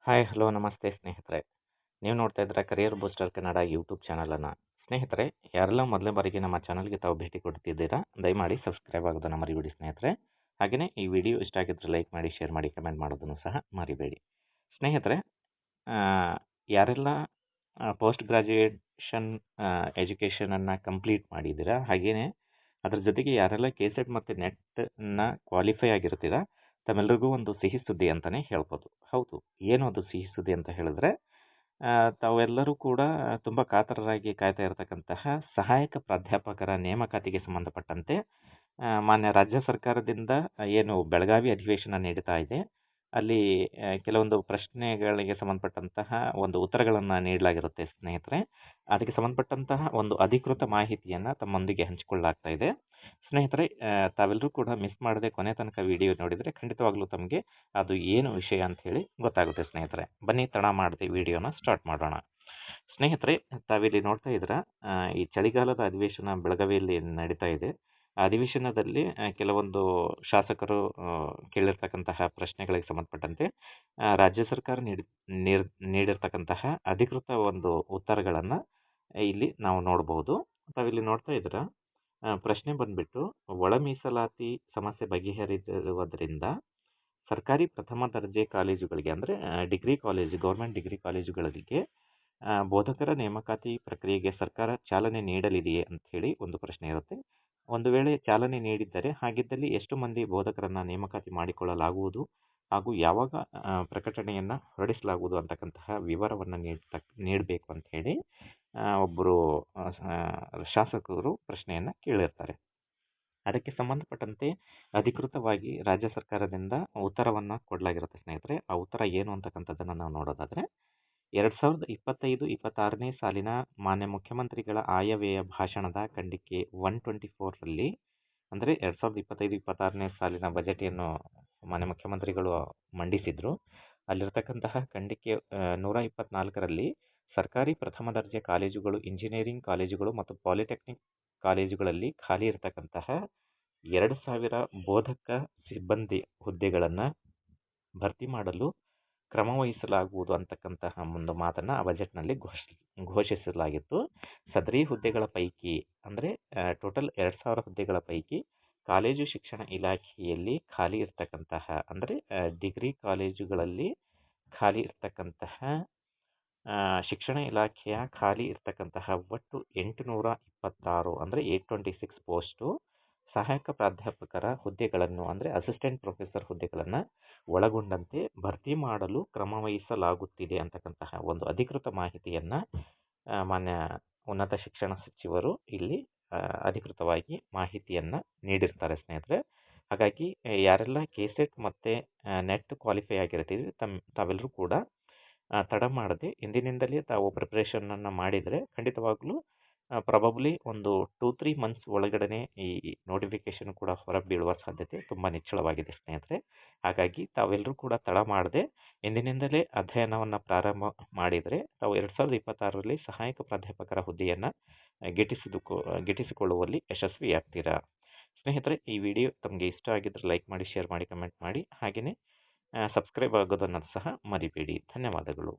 Hi hello ನಮಸ್ತೆ ಸ್ನೇಹಿತರೆ. ನೀವು ನೋಡ್ತಾ ಇದ್ದೀರಾ ಕರಿಯರ್ ಬೂಸ್ಟರ್ ಕನ್ನಡ ಯೂಟ್ಯೂಬ್ ಚಾನಲನ್ನು. ಸ್ನೇಹಿತರೆ, ಯಾರೆಲ್ಲ ಮೊದಲನೇ ಬಾರಿಗೆ ನಮ್ಮ ಚಾನಲ್ಗೆ ತಾವು ಭೇಟಿ ಕೊಡ್ತಿದ್ದೀರಾ ದಯಮಾಡಿ ಸಬ್ಸ್ಕ್ರೈಬ್ ಆಗೋದನ್ನು ಮರಿಬೇಡಿ ಸ್ನೇಹಿತರೆ. ಹಾಗೆಯೇ ಈ ವಿಡಿಯೋ ಇಷ್ಟ ಆಗಿದ್ರೆ ಲೈಕ್ ಮಾಡಿ, ಶೇರ್ ಮಾಡಿ, ಕಮೆಂಟ್ ಮಾಡೋದನ್ನು ಸಹ ಮರಿಬೇಡಿ ಸ್ನೇಹಿತರೆ. ಆ, ಯಾರೆಲ್ಲ ಪೋಸ್ಟ್ ಗ್ರಾಜ್ಯುಯೇಷನ್ ಎಜುಕೇಷನನ್ನು ಕಂಪ್ಲೀಟ್ ಮಾಡಿದ್ದೀರಾ, ಹಾಗೆಯೇ ಅದ್ರ ಜೊತೆಗೆ ಯಾರೆಲ್ಲ ಕೆಸೆಟ್ ಮತ್ತು ನೆಟ್ನ ಕ್ವಾಲಿಫೈ ಆಗಿರ್ತೀರಾ, ತಮ್ಮೆಲ್ಲರಿಗೂ ಒಂದು ಸಿಹಿ ಸುದ್ದಿ ಅಂತಲೇ ಹೇಳ್ಬೋದು. ಹೌದು, ಏನು ಅದು ಸಿಹಿ ಸುದ್ದಿ ಅಂತ ಹೇಳಿದ್ರೆ, ತಾವೆಲ್ಲರೂ ಕೂಡ ತುಂಬ ಕಾತರರಾಗಿ ಕಾಯ್ತಾ ಇರತಕ್ಕಂತಹ ಸಹಾಯಕ ಪ್ರಾಧ್ಯಾಪಕರ ನೇಮಕಾತಿಗೆ ಸಂಬಂಧಪಟ್ಟಂತೆ ಮಾನ್ಯ ರಾಜ್ಯ ಸರ್ಕಾರದಿಂದ ಏನು ಬೆಳಗಾವಿ ಅಧಿವೇಶನ ನಡೀತಾ ಇದೆ, ಅಲ್ಲಿ ಕೆಲವೊಂದು ಪ್ರಶ್ನೆಗಳಿಗೆ ಸಂಬಂಧಪಟ್ಟಂತಹ ಒಂದು ಉತ್ತರಗಳನ್ನು ನೀಡಲಾಗಿರುತ್ತೆ ಸ್ನೇಹಿತರೆ. ಅದಕ್ಕೆ ಸಂಬಂಧಪಟ್ಟಂತಹ ಒಂದು ಅಧಿಕೃತ ಮಾಹಿತಿಯನ್ನು ತಮ್ಮೊಂದಿಗೆ ಹಂಚಿಕೊಳ್ಳಲಾಗ್ತಾ ಇದೆ ಸ್ನೇಹಿತರೆ. ತಾವೆಲ್ಲರೂ ಕೂಡ ಮಿಸ್ ಮಾಡದೆ ಕೊನೆ ತನಕ ವಿಡಿಯೋ ನೋಡಿದರೆ ಖಂಡಿತವಾಗ್ಲೂ ತಮಗೆ ಅದು ಏನು ವಿಷಯ ಅಂತ ಹೇಳಿ ಗೊತ್ತಾಗುತ್ತೆ ಸ್ನೇಹಿತರೆ. ಬನ್ನಿ ತಡ ಮಾಡದೆ ವಿಡಿಯೋನ ಸ್ಟಾರ್ಟ್ ಮಾಡೋಣ ಸ್ನೇಹಿತರೆ. ತಾವಿಲ್ಲಿ ನೋಡ್ತಾ ಇದ್ದೀರಾ, ಈ ಚಳಿಗಾಲದ ಅಧಿವೇಶನ ಬೆಳಗಾವಿಯಲ್ಲಿ ನಡೀತಾ ಇದೆ. ಆ ಅಧಿವೇಶನದಲ್ಲಿ ಕೆಲವೊಂದು ಶಾಸಕರು ಕೇಳಿರ್ತಕ್ಕಂತಹ ಪ್ರಶ್ನೆಗಳಿಗೆ ಸಂಬಂಧಪಟ್ಟಂತೆ ರಾಜ್ಯ ಸರ್ಕಾರ ನೀಡಿರ್ತಕ್ಕಂತಹ ಅಧಿಕೃತ ಒಂದು ಉತ್ತರಗಳನ್ನು ಇಲ್ಲಿ ನಾವು ನೋಡಬಹುದು. ತಾವಿಲ್ಲಿ ನೋಡ್ತಾ ಇದ್ದೀರಾ, ಪ್ರಶ್ನೆ ಬಂದ್ಬಿಟ್ಟು, ಒಳ ಮೀಸಲಾತಿ ಸಮಸ್ಯೆ ಬಗೆಹರಿದಿರುವುದರಿಂದ ಸರ್ಕಾರಿ ಪ್ರಥಮ ದರ್ಜೆ ಕಾಲೇಜುಗಳಿಗೆ ಅಂದರೆ ಡಿಗ್ರಿ ಕಾಲೇಜು, ಗೌರ್ಮೆಂಟ್ ಡಿಗ್ರಿ ಕಾಲೇಜುಗಳಿಗೆ ಬೋಧಕರ ನೇಮಕಾತಿ ಪ್ರಕ್ರಿಯೆಗೆ ಸರ್ಕಾರ ಚಾಲನೆ ನೀಡಲಿದೆಯೇ ಅಂತ ಹೇಳಿ ಒಂದು ಪ್ರಶ್ನೆ ಇರುತ್ತೆ. ಒಂದು ವೇಳೆ ಚಾಲನೆ ನೀಡಿದ್ದರೆ ಹಾಗಿದ್ದಲ್ಲಿ ಎಷ್ಟು ಮಂದಿ ಬೋಧಕರನ್ನು ನೇಮಕಾತಿ ಮಾಡಿಕೊಳ್ಳಲಾಗುವುದು ಹಾಗೂ ಯಾವಾಗ ಪ್ರಕಟಣೆಯನ್ನು ಹೊರಡಿಸಲಾಗುವುದು ಅಂತಕ್ಕಂತಹ ವಿವರವನ್ನು ನೀಡಬೇಕು ಅಂತ ಹೇಳಿ ಒಬ್ಬರು ಶಾಸಕರು ಪ್ರಶ್ನೆಯನ್ನು ಕೇಳಿರ್ತಾರೆ. ಅದಕ್ಕೆ ಸಂಬಂಧಪಟ್ಟಂತೆ ಅಧಿಕೃತವಾಗಿ ರಾಜ್ಯ ಸರ್ಕಾರದಿಂದ ಉತ್ತರವನ್ನು ಕೊಡಲಾಗಿರುತ್ತೆ ಸ್ನೇಹಿತರೆ. ಆ ಉತ್ತರ ಏನು ಅಂತಕ್ಕಂಥದ್ದನ್ನು ನಾವು ನೋಡೋದಾದರೆ, 2025-26ನೇ ಸಾಲಿನ ಮಾನ್ಯ ಮುಖ್ಯಮಂತ್ರಿಗಳ ಆಯವ್ಯಯ ಭಾಷಣದ ಖಂಡಿಕೆ 124ರಲ್ಲಿ, ಅಂದರೆ 2025-26ನೇ ಸಾಲಿನ ಬಜೆಟ್ ಏನು ಮಾನ್ಯ ಮುಖ್ಯಮಂತ್ರಿಗಳು ಮಂಡಿಸಿದ್ರು, ಅಲ್ಲಿರ್ತಕ್ಕಂತಹ ಖಂಡಿಕೆ 124ರಲ್ಲಿ ಸರ್ಕಾರಿ ಪ್ರಥಮ ದರ್ಜೆ ಕಾಲೇಜುಗಳು, ಇಂಜಿನಿಯರಿಂಗ್ ಕಾಲೇಜುಗಳು ಮತ್ತು ಪಾಲಿಟೆಕ್ನಿಕ್ ಕಾಲೇಜುಗಳಲ್ಲಿ ಖಾಲಿ ಇರತಕ್ಕಂತಹ 2000 ಬೋಧಕ ಸಿಬ್ಬಂದಿ ಹುದ್ದೆಗಳನ್ನು ಭರ್ತಿ ಮಾಡಲು ಕ್ರಮ ವಹಿಸಲಾಗುವುದು ಅಂತಕ್ಕಂತಹ ಒಂದು ಮಾತನ್ನು ಆ ಬಜೆಟ್ನಲ್ಲಿ ಘೋಷಿಸಲಾಗಿತ್ತು. ಸದರಿ ಹುದ್ದೆಗಳ ಪೈಕಿ, ಅಂದರೆ ಟೋಟಲ್ 2000 ಹುದ್ದೆಗಳ ಪೈಕಿ ಕಾಲೇಜು ಶಿಕ್ಷಣ ಇಲಾಖೆಯಲ್ಲಿ ಖಾಲಿ ಇರ್ತಕ್ಕಂತಹ, ಅಂದರೆ ಡಿಗ್ರಿ ಕಾಲೇಜುಗಳಲ್ಲಿ ಖಾಲಿ ಇರ್ತಕ್ಕಂತಹ ಶಿಕ್ಷಣ ಇಲಾಖೆಯ ಖಾಲಿ ಇರ್ತಕ್ಕಂತಹ ಒಟ್ಟು 826, ಅಂದರೆ 826 ಪೋಸ್ಟು ಸಹಾಯಕ ಪ್ರಾಧ್ಯಾಪಕರ ಹುದ್ದೆಗಳನ್ನು, ಅಂದರೆ ಅಸಿಸ್ಟೆಂಟ್ ಪ್ರೊಫೆಸರ್ ಹುದ್ದೆಗಳನ್ನು ಒಳಗೊಂಡಂತೆ ಭರ್ತಿ ಮಾಡಲು ಕ್ರಮವಹಿಸಲಾಗುತ್ತಿದೆ ಅಂತಕ್ಕಂತಹ ಒಂದು ಅಧಿಕೃತ ಮಾಹಿತಿಯನ್ನು ಮಾನ್ಯ ಉನ್ನತ ಶಿಕ್ಷಣ ಸಚಿವರು ಇಲ್ಲಿ ಅಧಿಕೃತವಾಗಿ ಮಾಹಿತಿಯನ್ನು ನೀಡಿರ್ತಾರೆ ಸ್ನೇಹಿತರೆ. ಹಾಗಾಗಿ ಯಾರೆಲ್ಲ ಕೆಸೆಟ್ ಮತ್ತು ನೆಟ್ ಕ್ವಾಲಿಫೈ ಆಗಿರ್ತೀವಿ, ತಾವೆಲ್ಲರೂ ಕೂಡ ತಡ ಮಾಡದೆ ಇಂದಿನಿಂದಲೇ ತಾವು ಪ್ರಿಪ್ರೇಷನನ್ನು ಮಾಡಿದರೆ ಖಂಡಿತವಾಗ್ಲೂ ಪ್ರಾಬಬ್ಲಿ ಒಂದು 2-3 ಮಂತ್ಸ್ ಒಳಗಡೆ ಈ ನೋಟಿಫಿಕೇಶನ್ ಕೂಡ ಹೊರ ಬೀಳುವ ಸಾಧ್ಯತೆ ತುಂಬ ನಿಚ್ಚಳವಾಗಿದೆ ಸ್ನೇಹಿತರೆ. ಹಾಗಾಗಿ ತಾವೆಲ್ಲರೂ ಕೂಡ ತಡ ಮಾಡದೆ ಇಂದಿನಿಂದಲೇ ಅಧ್ಯಯನವನ್ನು ಪ್ರಾರಂಭ ಮಾಡಿದರೆ ತಾವು 2026ರಲ್ಲಿ ಸಹಾಯಕ ಪ್ರಾಧ್ಯಾಪಕರ ಹುದ್ದೆಯನ್ನು ಗಿಟ್ಟಿಸಿಕೊಳ್ಳುವಲ್ಲಿ ಯಶಸ್ವಿಯಾಗ್ತೀರಾ ಸ್ನೇಹಿತರೆ. ಈ ವಿಡಿಯೋ ತಮಗೆ ಇಷ್ಟ ಆಗಿದ್ದರೆ ಲೈಕ್ ಮಾಡಿ, ಶೇರ್ ಮಾಡಿ, ಕಮೆಂಟ್ ಮಾಡಿ, ಹಾಗೆಯೇ ಸಬ್ಸ್ಕ್ರೈಬ್ ಆಗೋದನ್ನು ಸಹ ಮರಿಬೇಡಿ. ಧನ್ಯವಾದಗಳು.